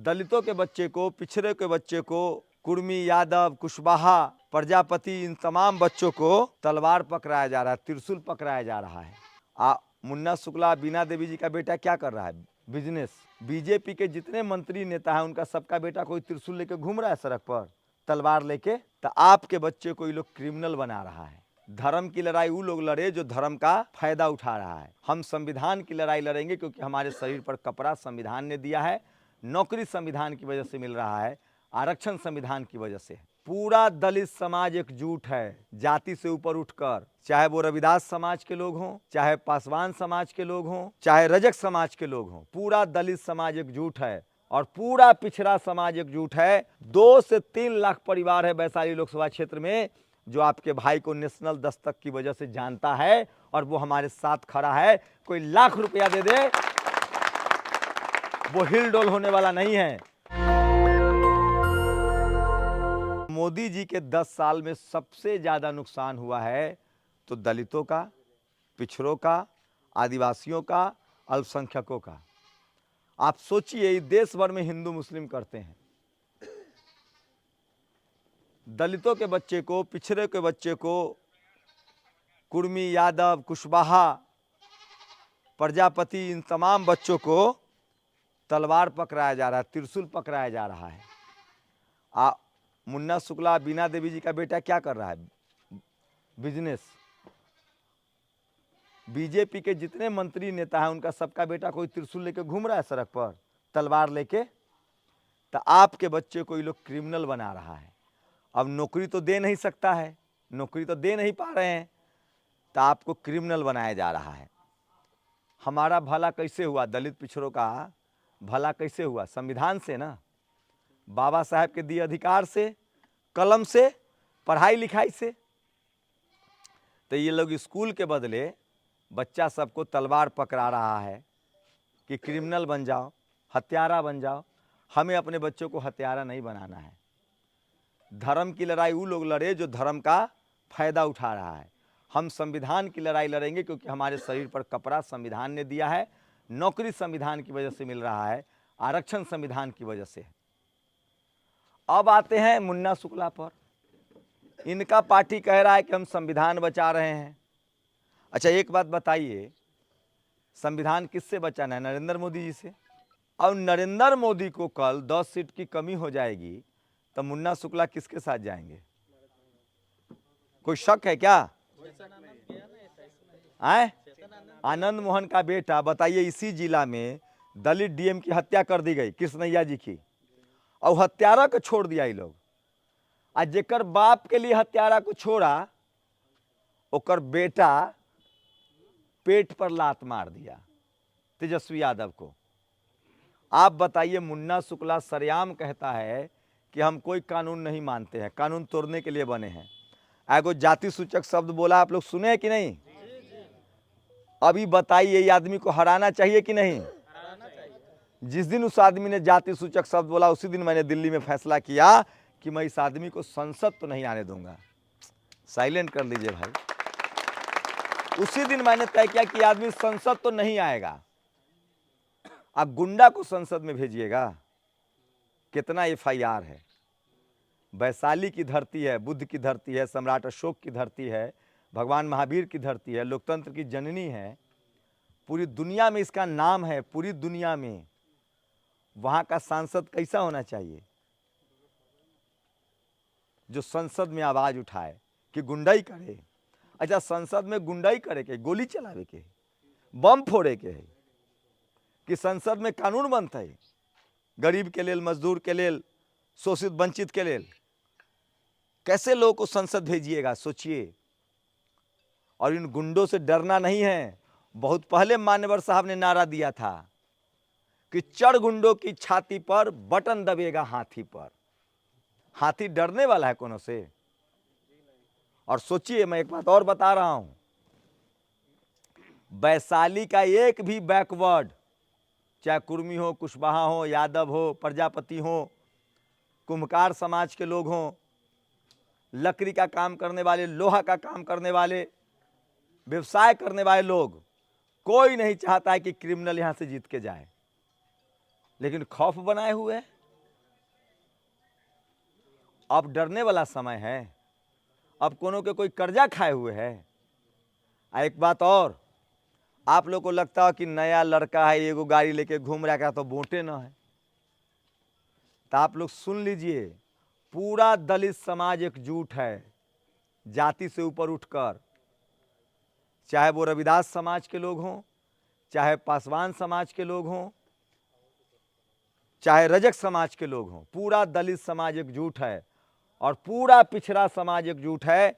दलितों के बच्चे को, पिछड़े के बच्चे को, कुर्मी, यादव, कुशवाहा, प्रजापति, इन तमाम बच्चों को तलवार पकड़ाया जा रहा है, त्रिशूल पकड़ाया जा रहा है। मुन्ना शुक्ला, बीना देवी जी का बेटा क्या कर रहा है? बिजनेस। बीजेपी के जितने मंत्री नेता हैं उनका सबका बेटा कोई त्रिशूल लेके घूम रहा है सड़क पर, तलवार लेके। तो आपके बच्चे को ये लोग क्रिमिनल बना रहा है। धर्म की लड़ाई वो लोग लड़े जो धर्म का फायदा उठा रहा है। हम संविधान की लड़ाई लड़ेंगे क्योंकि हमारे शरीर पर कपड़ा संविधान ने दिया है, नौकरी संविधान की वजह से मिल रहा है, आरक्षण संविधान की वजह से। पूरा दलित समाज एकजुट है, जाति से ऊपर उठकर, चाहे वो रविदास समाज के लोग हों, चाहे पासवान समाज के लोग हों, चाहे रजक समाज के लोग हों, पूरा दलित समाज एकजुट है और पूरा पिछड़ा समाज एकजुट है। 2 से 3 लाख परिवार है वैशाली लोकसभा क्षेत्र में जो आपके भाई को नेशनल दस्तक की वजह से जानता है और वो हमारे साथ खड़ा है। कोई लाख रुपया दे दे वो हिलडोल होने वाला नहीं है। मोदी जी के 10 साल में सबसे ज्यादा नुकसान हुआ है तो दलितों का, पिछड़ों का, आदिवासियों का, अल्पसंख्यकों का। आप सोचिए, देश भर में हिंदू मुस्लिम करते हैं। दलितों के बच्चे को, पिछड़े के बच्चे को, कुर्मी, यादव, कुशवाहा, प्रजापति, इन तमाम बच्चों को तलवार पकड़ाया जा रहा है, त्रिशूल पकड़ाया जा रहा है। मुन्ना शुक्ला, बीना देवी जी का बेटा क्या कर रहा है? बिजनेस। बीजेपी के जितने मंत्री नेता हैं उनका सबका बेटा कोई त्रिशूल लेके घूम रहा है सड़क पर, तलवार लेके। तो आपके बच्चे को ये लोग क्रिमिनल बना रहा है। अब नौकरी तो दे नहीं सकता है, नौकरी तो दे नहीं पा रहे हैं, तो आपको क्रिमिनल बनाया जा रहा है। हमारा भला कैसे हुआ? दलित पिछड़ों का भला कैसे हुआ? संविधान से ना, बाबा साहब के दिए अधिकार से, कलम से, पढ़ाई लिखाई से। तो ये लोग स्कूल के बदले बच्चा सबको तलवार पकड़ा रहा है कि क्रिमिनल बन जाओ, हत्यारा बन जाओ। हमें अपने बच्चों को हत्यारा नहीं बनाना है। धर्म की लड़ाई वो लोग लड़े जो धर्म का फायदा उठा रहा है। हम संविधान की लड़ाई लड़ेंगे क्योंकि हमारे शरीर पर कपड़ा संविधान ने दिया है, नौकरी संविधान की वजह से मिल रहा है, आरक्षण संविधान की वजह से। अब आते हैं मुन्ना शुक्ला पर। इनका पार्टी कह रहा है कि हम संविधान बचा रहे हैं। अच्छा, एक बात बताइए, संविधान किससे बचाना है? नरेंद्र मोदी जी से। और नरेंद्र मोदी को कल 10 सीट की कमी हो जाएगी तो मुन्ना शुक्ला किसके साथ जाएंगे? कोई शक है क्या? आए? आनंद मोहन का बेटा, बताइए, इसी जिला में दलित डीएम की हत्या कर दी गई, कृष्णैया जी की, और हत्यारा को छोड़ दिया ये लोग। आज जेकर बाप के लिए हत्यारा को छोड़ा, ओकर बेटा पेट पर लात मार दिया, तेजस्वी यादव को। आप बताइए, मुन्ना शुक्ला सरेआम कहता है कि हम कोई कानून नहीं मानते हैं, कानून तोड़ने के लिए बने हैं। एगो जाति सूचक शब्द बोला, आप लोग सुने हैं कि नहीं? अभी बताइए, ये आदमी को हराना चाहिए कि नहीं? जिस दिन उस आदमी ने जाति सूचक शब्द बोला उसी दिन मैंने दिल्ली में फैसला किया कि मैं इस आदमी को संसद तो नहीं आने दूंगा। साइलेंट कर लीजिए भाई। उसी दिन मैंने तय किया कि आदमी संसद तो नहीं आएगा। अब गुंडा को संसद में भेजिएगा? कितना एफआईआर है। वैशाली की धरती है, बुद्ध की धरती है, सम्राट अशोक की धरती है, भगवान महावीर की धरती है, लोकतंत्र की जननी है। पूरी दुनिया में इसका नाम है, पूरी दुनिया में। वहां का सांसद कैसा होना चाहिए? जो संसद में आवाज उठाए कि गुंडाई करे। अच्छा, संसद में गुंडाई करे के, गोली चलावे के, बम फोड़े के है कि संसद में कानून बनता है गरीब के लेल, मजदूर के लेल, शोषित वंचित के लेल? कैसे लोगों को संसद भेजिएगा, सोचिए। और इन गुंडों से डरना नहीं है। बहुत पहले मान्यवर साहब ने नारा दिया था कि चढ़ गुंडों की छाती पर, बटन दबेगा हाथी पर। हाथी डरने वाला है कोनो से? और सोचिए, मैं एक बात और बता रहा हूं, वैशाली का एक भी बैकवर्ड, चाहे कुर्मी हो, कुशवाहा हो, यादव हो, प्रजापति हो, कुम्हकार समाज के लोग हों, लकड़ी का काम करने वाले, लोहा का काम करने वाले, व्यवसाय करने वाले लोग, कोई नहीं चाहता है कि क्रिमिनल यहां से जीत के जाए। लेकिन खौफ बनाए हुए है। अब डरने वाला समय है। अब कोनो के कोई कर्जा खाए हुए है। एक बात और, आप लोग को लगता है कि नया लड़का है, एगो गाड़ी लेके घूम रहा है, तो वोटे ना है। तो आप लोग सुन लीजिए, पूरा दलित समाज एकजुट है जाति से ऊपर उठकर, चाहे वो रविदास समाज के लोग हों, चाहे पासवान समाज के लोग हों, चाहे रजक समाज के लोग हों, पूरा दलित समाज एकजुट है और पूरा पिछड़ा समाज एकजुट है।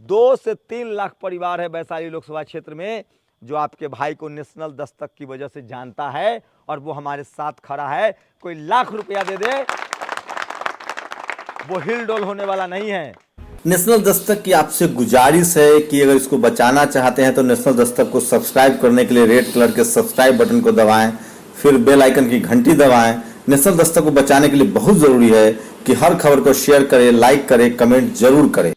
2 से 3 लाख परिवार है वैशाली लोकसभा क्षेत्र में जो आपके भाई को नेशनल दस्तक की वजह से जानता है और वो हमारे साथ खड़ा है। कोई लाख रुपया दे दे, वो हिलडोल होने वाला नहीं है। नेशनल दस्तक की आपसे गुजारिश है कि अगर इसको बचाना चाहते हैं तो नेशनल दस्तक को सब्सक्राइब करने के लिए रेड कलर के सब्सक्राइब बटन को दबाएं, फिर बेल आइकन की घंटी दबाएं। नेशनल दस्तक को बचाने के लिए बहुत जरूरी है कि हर खबर को शेयर करें, लाइक करें, कमेंट जरूर करें।